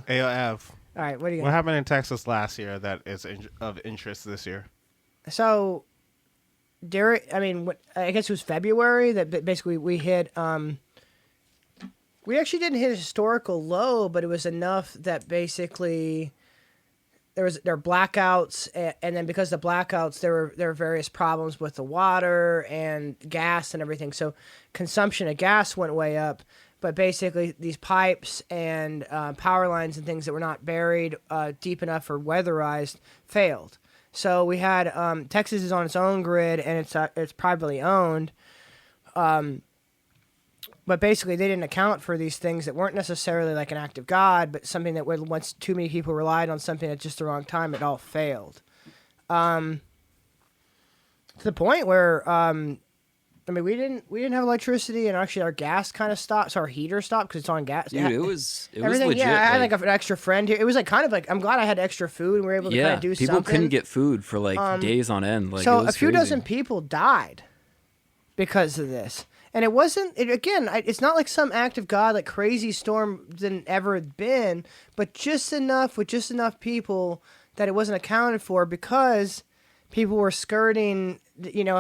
AOF. All right, what do you What got? happened in Texas last year that is of interest this year? So, I guess it was February that basically we hit. We actually didn't hit a historical low, but it was enough that basically there were blackouts, and then because of the blackouts, there were various problems with the water and gas and everything. So, consumption of gas went way up. But basically, these pipes and power lines and things that were not buried deep enough or weatherized failed. So we had Texas is on its own grid and it's privately owned. But basically, they didn't account for these things that weren't necessarily like an act of God, but something that once too many people relied on something at just the wrong time, it all failed. To the point where we didn't have electricity, and actually our gas kind of stopped, so our heater stopped because it's on gas. Dude, it was everything. legit. Yeah, I had like an extra friend here. It was like kind of like I'm glad I had extra food and we were able to kind of do people something. couldn't get food for like days on end. Like, so it was a few crazy. dozen people died because of this, and it wasn't. It's not like some act of God, like crazy storm than ever had been, but just enough with just enough people that it wasn't accounted for because people were skirting,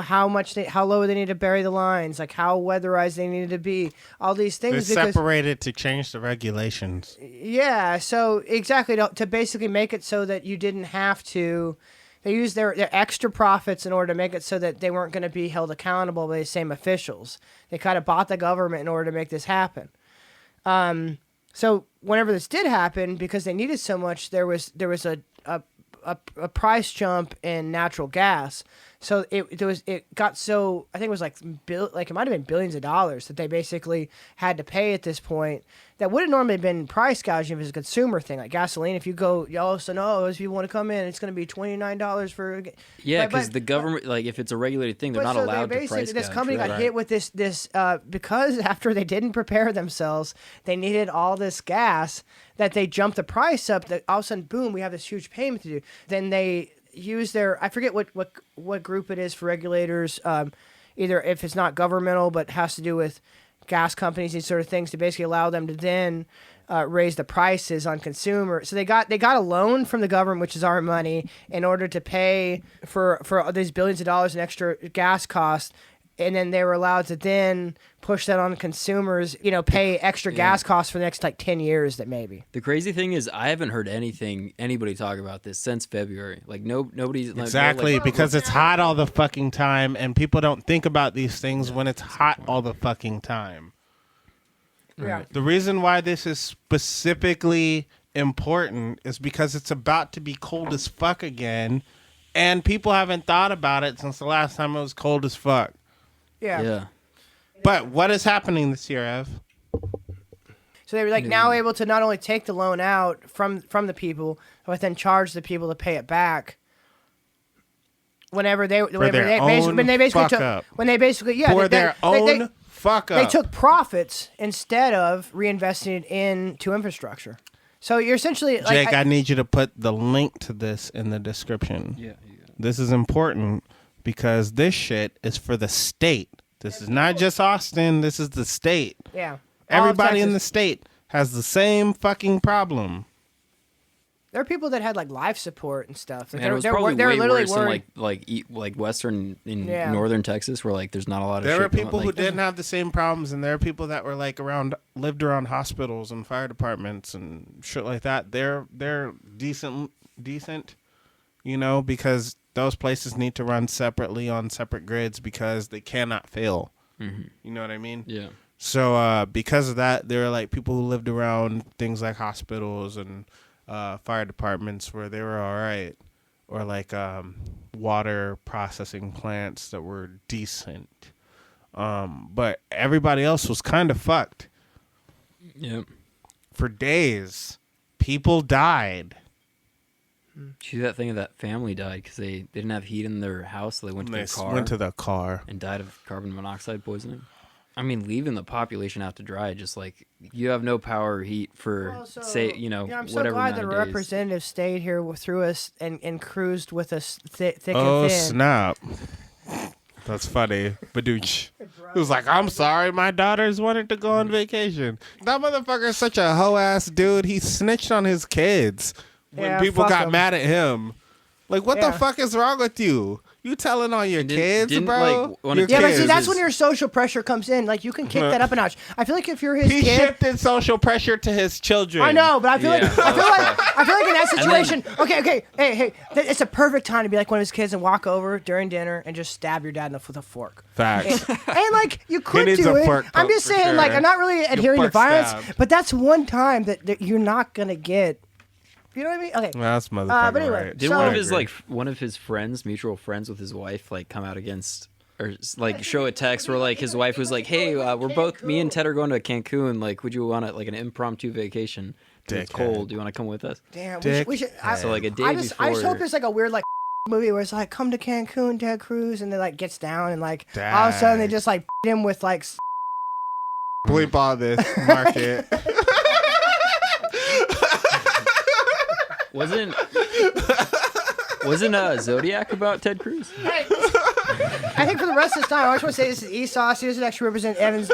how low they needed to bury the lines, like how weatherized they needed to be, all these things. They separated to change the regulations. Yeah, so exactly to basically make it so that you didn't have to. They used their extra profits in order to make it so that they weren't going to be held accountable by the same officials. They kind of bought the government in order to make this happen. So whenever this did happen, because they needed so much, there was a price jump in natural gas. So it got so, I think it was like it might have been billions of dollars that they basically had to pay at this point. That would have normally been price gouging if it was a consumer thing, like gasoline. If you go, if you want to come in, it's going to be $29 for. Yeah, because the government, like, if it's a regulated thing, they're not allowed to price this gouge, company right? got hit with this because after they didn't prepare themselves, they needed all this gas that they jumped the price up. That all of a sudden, boom, we have this huge payment to do. Then they use I forget what group it is for regulators, either if it's not governmental but has to do with gas companies, these sort of things, to basically allow them to then raise the prices on consumer. So they got a loan from the government, which is our money, in order to pay for these billions of dollars in extra gas costs. And then they were allowed to then push that on consumers, pay extra gas costs for the next 10 years that maybe. The crazy thing is I haven't heard anybody talk about this since February. Like nobody's Exactly, because it's hot all the fucking time and people don't think about these things when it's hot all the fucking time. Yeah. The reason why this is specifically important is because it's about to be cold as fuck again, and people haven't thought about it since the last time it was cold as fuck. Yeah. But what is happening this year, Ev? So they were now able to not only take the loan out from the people, but then charge the people to pay it back. When they took profits instead of reinvesting it into infrastructure. So you're essentially Jake, I need you to put the link to this in the description. Yeah. This is important because this shit is for the state. This is not just Austin. This is the state. Yeah. Everybody in the state has the same fucking problem. There are people that had life support and stuff. Man, it was probably way worse in like western in northern Texas, where there's not a lot of. There shit were people going, who didn't have the same problems, and there are people that were lived around hospitals and fire departments and shit like that. They're decent, because those places need to run separately on separate grids because they cannot fail. Mm-hmm. You know what I mean? Yeah. So because of that, there are people who lived around things like hospitals and fire departments where they were all right, or water processing plants that were decent. But everybody else was kind of fucked. Yep. For days, people died. See that thing of that family died because they didn't have heat in their house, so they went to their car. And died of carbon monoxide poisoning. I mean, leaving the population out to dry, just you have no power or heat for, I'm whatever so glad that a days. representative stayed here through us and cruised with us thick and thin. Oh, snap. That's funny. Badooch. He was like, I'm sorry, my daughters wanted to go on vacation. That motherfucker is such a hoe-ass dude. He snitched on his kids when people got mad at him. Like, what the fuck is wrong with you? You telling on your kids, bro? But see, that's when your social pressure comes in. Like, you can kick that up a notch. I feel like if you're his kid, he shifted social pressure to his children. I know, but I feel like in that situation, okay, hey, it's a perfect time to be like one of his kids and walk over during dinner and just stab your dad with a fork. Facts. And like, you could do it. I'm just saying, like, I'm not really adhering to violence, but that's one time that you're not gonna get. You know what I mean? Okay. Well, that's motherfucking but anyway, right. Did one of his friends, mutual friends with his wife, like come out against or like show a text where like his wife was like, "Hey, me and Ted are going to Cancun. Like, would you want like an impromptu vacation? It's cold. Do you want to come with us?" Damn, we should. So like a day before. I just hope it's like a weird like movie where it's like, "Come to Cancun, Ted Cruz," and then like gets down and like all of a sudden they just like him with like. Bleep all this. Mark it. Wasn't Zodiac about Ted Cruz? I think for the rest of this time, I just want to say this is Esauce. He doesn't actually represent Evans.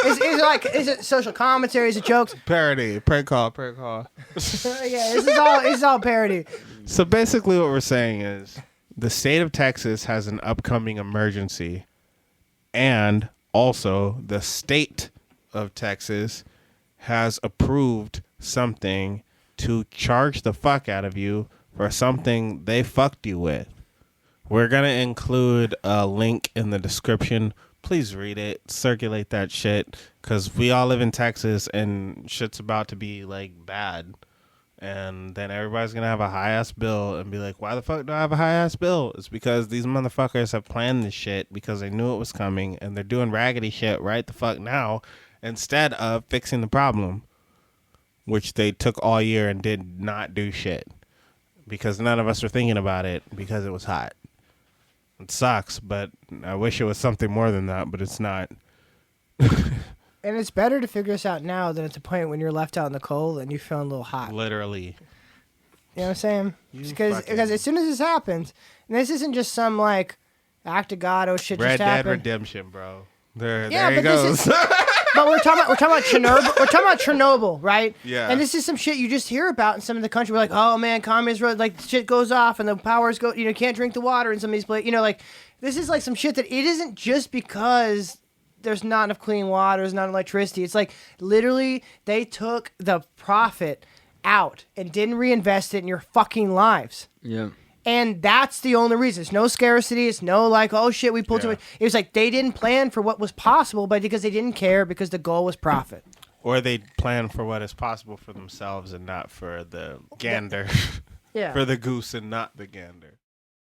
Is it social commentary? Is it jokes? Parody, prank call. Yeah, this is all parody. So basically, what we're saying is the state of Texas has an upcoming emergency, and also the state of Texas has approved something to charge the fuck out of you for something they fucked you with. We're going to include a link in the description. Please read it. Circulate that shit. Because we all live in Texas and shit's about to be like bad. And then everybody's going to have a high ass bill and be like, why the fuck do I have a high ass bill? It's because these motherfuckers have planned this shit because they knew it was coming. And they're doing raggedy shit right the fuck now instead of fixing the problem. Which they took all year and did not do shit. Because none of us were thinking about it because it was hot. It sucks, but I wish it was something more than that, but it's not. And it's better to figure this out now than at the point when you're left out in the cold and you're feeling a little hot. Literally. You know what I'm saying? Because as soon as this happens, and this isn't just some like act of God, oh shit Red just happened. Dead Redemption, bro. There he goes. But we're talking about Chernobyl. We're talking about Chernobyl, right? Yeah. And this is some shit you just hear about in some of the country. We're like, oh man, communist road, like shit goes off and the powers go. You can't drink the water in some of these places. Like this is like some shit that it isn't just because there's not enough clean water, there's not electricity. It's like literally they took the profit out and didn't reinvest it in your fucking lives. Yeah. And that's the only reason. It's no scarcity. It's no like, oh shit, we pulled too much. It was like they didn't plan for what was possible, but because they didn't care because the goal was profit. Or they plan for what is possible for themselves and not for the gander. Yeah. For the goose and not the gander.